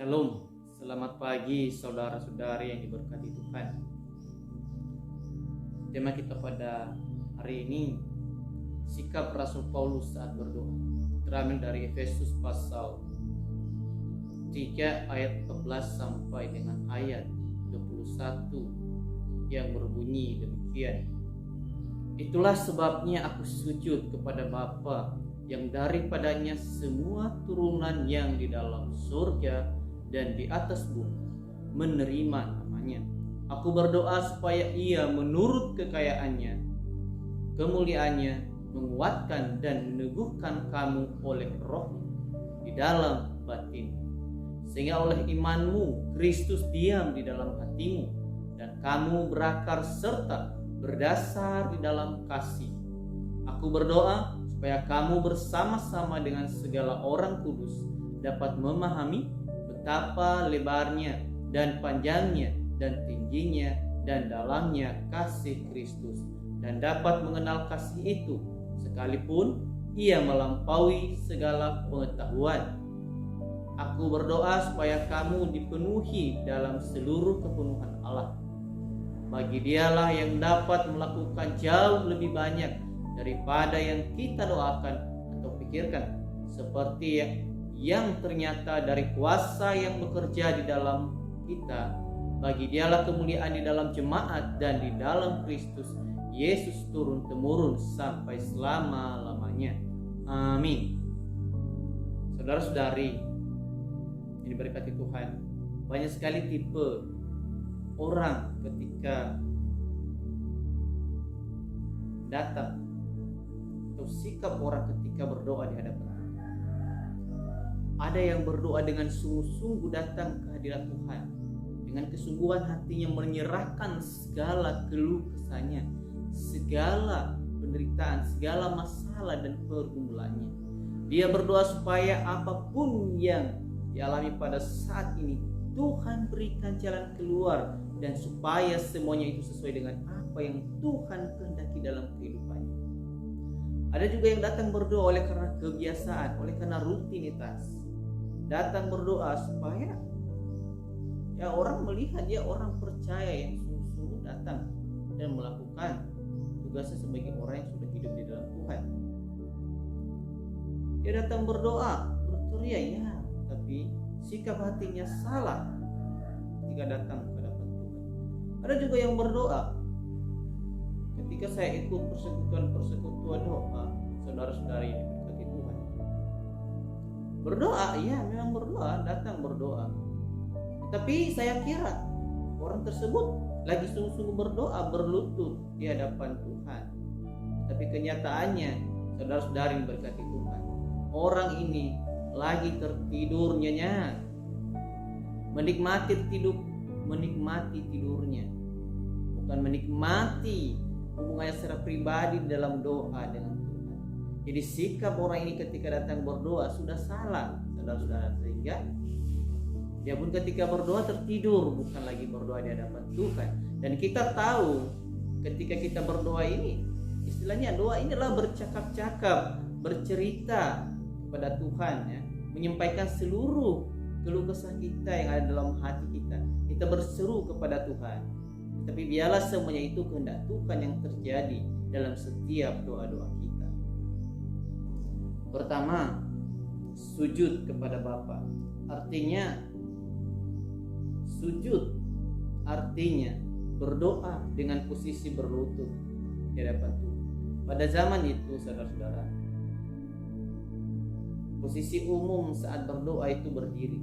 Shalom, selamat pagi saudara-saudari yang diberkati Tuhan. Tema kita pada hari ini, sikap Rasul Paulus saat berdoa, terambil dari Efesus pasal 3 ayat 14 sampai dengan ayat 21 yang berbunyi demikian. Itulah sebabnya aku sujud kepada Bapa yang daripadanya semua turunan yang di dalam surga dan di atas bumi menerima namanya. Aku berdoa supaya ia menurut kekayaannya, kemuliaannya, menguatkan dan meneguhkan kamu oleh roh di dalam batin, sehingga oleh imanmu Kristus diam di dalam hatimu dan kamu berakar serta berdasar di dalam kasih. Aku berdoa supaya kamu bersama-sama dengan segala orang kudus dapat memahami betapa lebarnya dan panjangnya dan tingginya dan dalamnya kasih Kristus, dan dapat mengenal kasih itu sekalipun ia melampaui segala pengetahuan. Aku berdoa supaya kamu dipenuhi dalam seluruh kepenuhan Allah. Bagi Dialah yang dapat melakukan jauh lebih banyak daripada yang kita doakan atau pikirkan, seperti yang ternyata dari kuasa yang bekerja di dalam kita. Bagi Dialah kemuliaan di dalam jemaat dan di dalam Kristus Yesus turun-temurun sampai selama-lamanya. Amin. Saudara-saudari yang diberkati Tuhan, banyak sekali tipe orang ketika datang atau sikap orang ketika berdoa di hadapan Tuhan. Ada yang berdoa dengan sungguh-sungguh datang ke hadirat Tuhan, dengan kesungguhan hatinya menyerahkan segala keluh kesahnya, segala penderitaan, segala masalah dan pergumulannya. Dia berdoa supaya apapun yang dialami pada saat ini Tuhan berikan jalan keluar, dan supaya semuanya itu sesuai dengan apa yang Tuhan kehendaki dalam kehidupannya. Ada juga yang datang berdoa oleh karena kebiasaan, oleh karena rutinitas. Datang berdoa supaya orang melihat dia orang percaya yang sungguh-sungguh datang dan melakukan tugasnya sebagai orang yang sudah hidup di dalam Tuhan. Dia datang berdoa, berteriak ya, tapi sikap hatinya salah ketika datang ke hadapan Tuhan. Ada juga yang berdoa ketika saya ikut persekutuan doa, saudara-saudari ini berkati Tuhan. Berdoa, ya memang berdoa, datang berdoa. Tapi saya kira orang tersebut lagi sungguh-sungguh berdoa, berlutut di hadapan Tuhan. Tapi kenyataannya, saudara-saudari yang berkati Tuhan, orang ini lagi tertidur nyenyak, menikmati tidurnya, bukan menikmati hubungannya secara pribadi dalam doa dengan Tuhan. Jadi sikap orang ini ketika datang berdoa sudah salah, saudara-saudara, sehingga dia pun ketika berdoa tertidur, bukan lagi berdoa di hadapan Tuhan. Dan kita tahu ketika kita berdoa ini, istilahnya doa ini adalah bercakap-cakap, bercerita kepada Tuhan, ya, menyampaikan seluruh keluh kesah kita yang ada dalam hati kita. Kita berseru kepada Tuhan. Tapi biarlah semuanya itu kehendak Tuhan yang terjadi dalam setiap doa-doa kita. Pertama, sujud kepada Bapa. Sujud artinya berdoa dengan posisi berlutut di hadapan Tuhan. Pada zaman itu, saudara-saudara, posisi umum saat berdoa itu berdiri.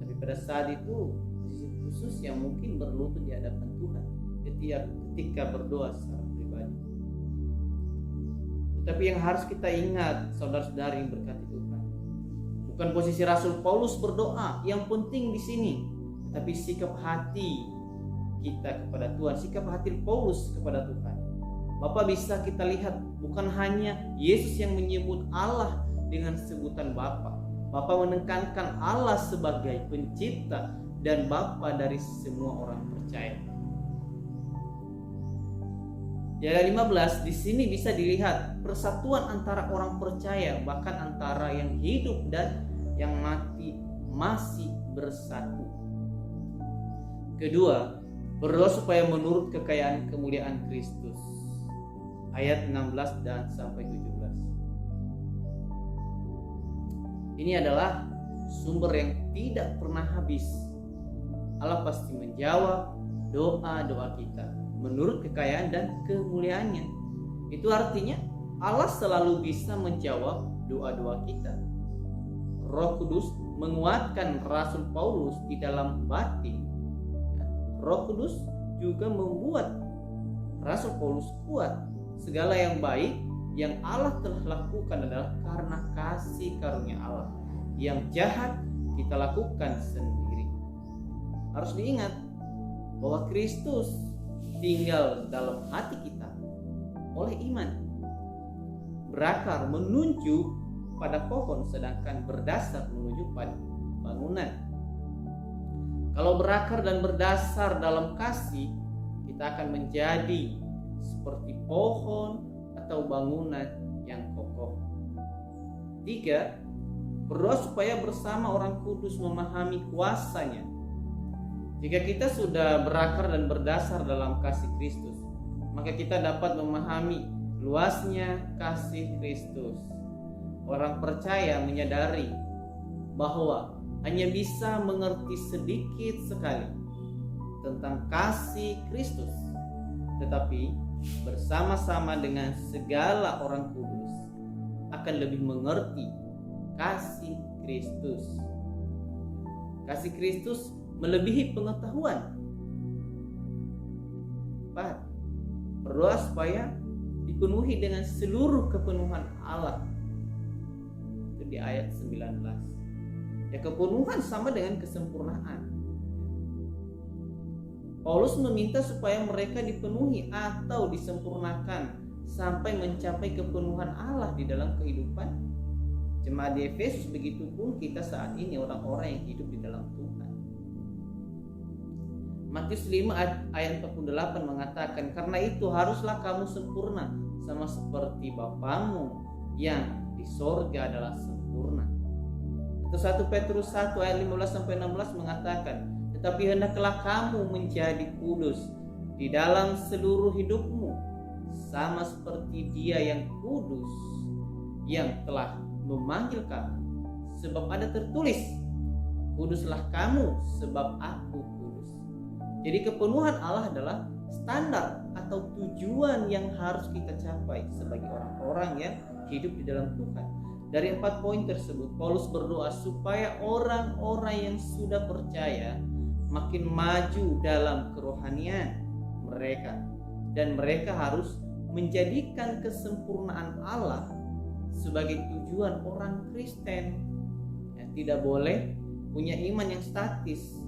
Tapi pada saat itu posisi khusus yang mungkin berlutut di hadapan Tuhan ketika berdoa secara pribadi. Tetapi yang harus kita ingat, saudara-saudari yang berkati Tuhan, bukan posisi Rasul Paulus berdoa yang penting di sini, tetapi sikap hati kita kepada Tuhan, sikap hati Paulus kepada Tuhan. Bapak bisa kita lihat, bukan hanya Yesus yang menyebut Allah dengan sebutan Bapa. Bapa menekankan Allah sebagai pencipta dan Bapa dari semua orang percaya. Di ayat 15 di sini bisa dilihat persatuan antara orang percaya, bahkan antara yang hidup dan yang mati masih bersatu. Kedua, berdoa supaya menurut kekayaan kemuliaan Kristus. Ayat 16 dan sampai 17. Ini adalah sumber yang tidak pernah habis. Allah pasti menjawab doa-doa kita menurut kekayaan dan kemuliaannya. Itu artinya Allah selalu bisa menjawab doa-doa kita. Roh Kudus menguatkan Rasul Paulus di dalam batin. Roh Kudus juga membuat Rasul Paulus kuat. Segala yang baik yang Allah telah lakukan adalah karena kasih karunia Allah. Yang jahat kita lakukan sendiri. Harus diingat bahwa Kristus tinggal dalam hati kita oleh iman. Berakar menunjuk pada pohon, sedangkan berdasar menunjuk pada bangunan. Kalau berakar dan berdasar dalam kasih, kita akan menjadi seperti pohon atau bangunan yang kokoh. 3. Berdoa supaya bersama orang kudus memahami kuasanya. Jika kita sudah berakar dan berdasar dalam kasih Kristus, maka kita dapat memahami luasnya kasih Kristus. Orang percaya menyadari bahwa hanya bisa mengerti sedikit sekali tentang kasih Kristus, tetapi bersama-sama dengan segala orang kudus akan lebih mengerti kasih Kristus. Kasih Kristus melebihi pengetahuan. 4. Berdoa supaya dipenuhi dengan seluruh kepenuhan Allah. Itu di ayat 19. Ya, kepenuhan sama dengan kesempurnaan. Paulus meminta supaya mereka dipenuhi atau disempurnakan sampai mencapai kepenuhan Allah di dalam kehidupan jemaat di Efesus. Begitupun kita saat ini, orang-orang yang hidup di dalam Tuhan. Matius 5 ayat 48 mengatakan, karena itu haruslah kamu sempurna sama seperti Bapamu yang di sorga adalah sempurna. Atau 1 Petrus 1 ayat 15-16 mengatakan, tetapi hendaklah kamu menjadi kudus di dalam seluruh hidupmu, sama seperti Dia yang kudus yang telah memanggil kamu. Sebab ada tertulis, kuduslah kamu sebab aku kudus. Jadi kepenuhan Allah adalah standar atau tujuan yang harus kita capai sebagai orang-orang yang hidup di dalam Tuhan. Dari 4 poin tersebut, Paulus berdoa supaya orang-orang yang sudah percaya makin maju dalam kerohanian mereka, dan mereka harus menjadikan kesempurnaan Allah sebagai tujuan orang Kristen. Ya, tidak boleh punya iman yang statis.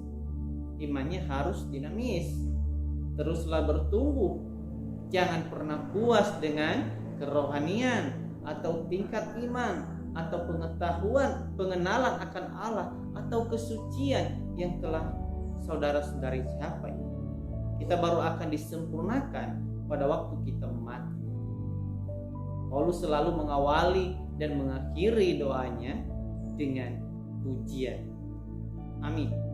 Imannya harus dinamis. Teruslah bertumbuh. Jangan pernah puas dengan kerohanian atau tingkat iman atau pengetahuan, pengenalan akan Allah atau kesucian yang telah saudara-saudari capai. Kita baru akan disempurnakan pada waktu kita mati. Paulus selalu mengawali dan mengakhiri doanya dengan pujian. Amin.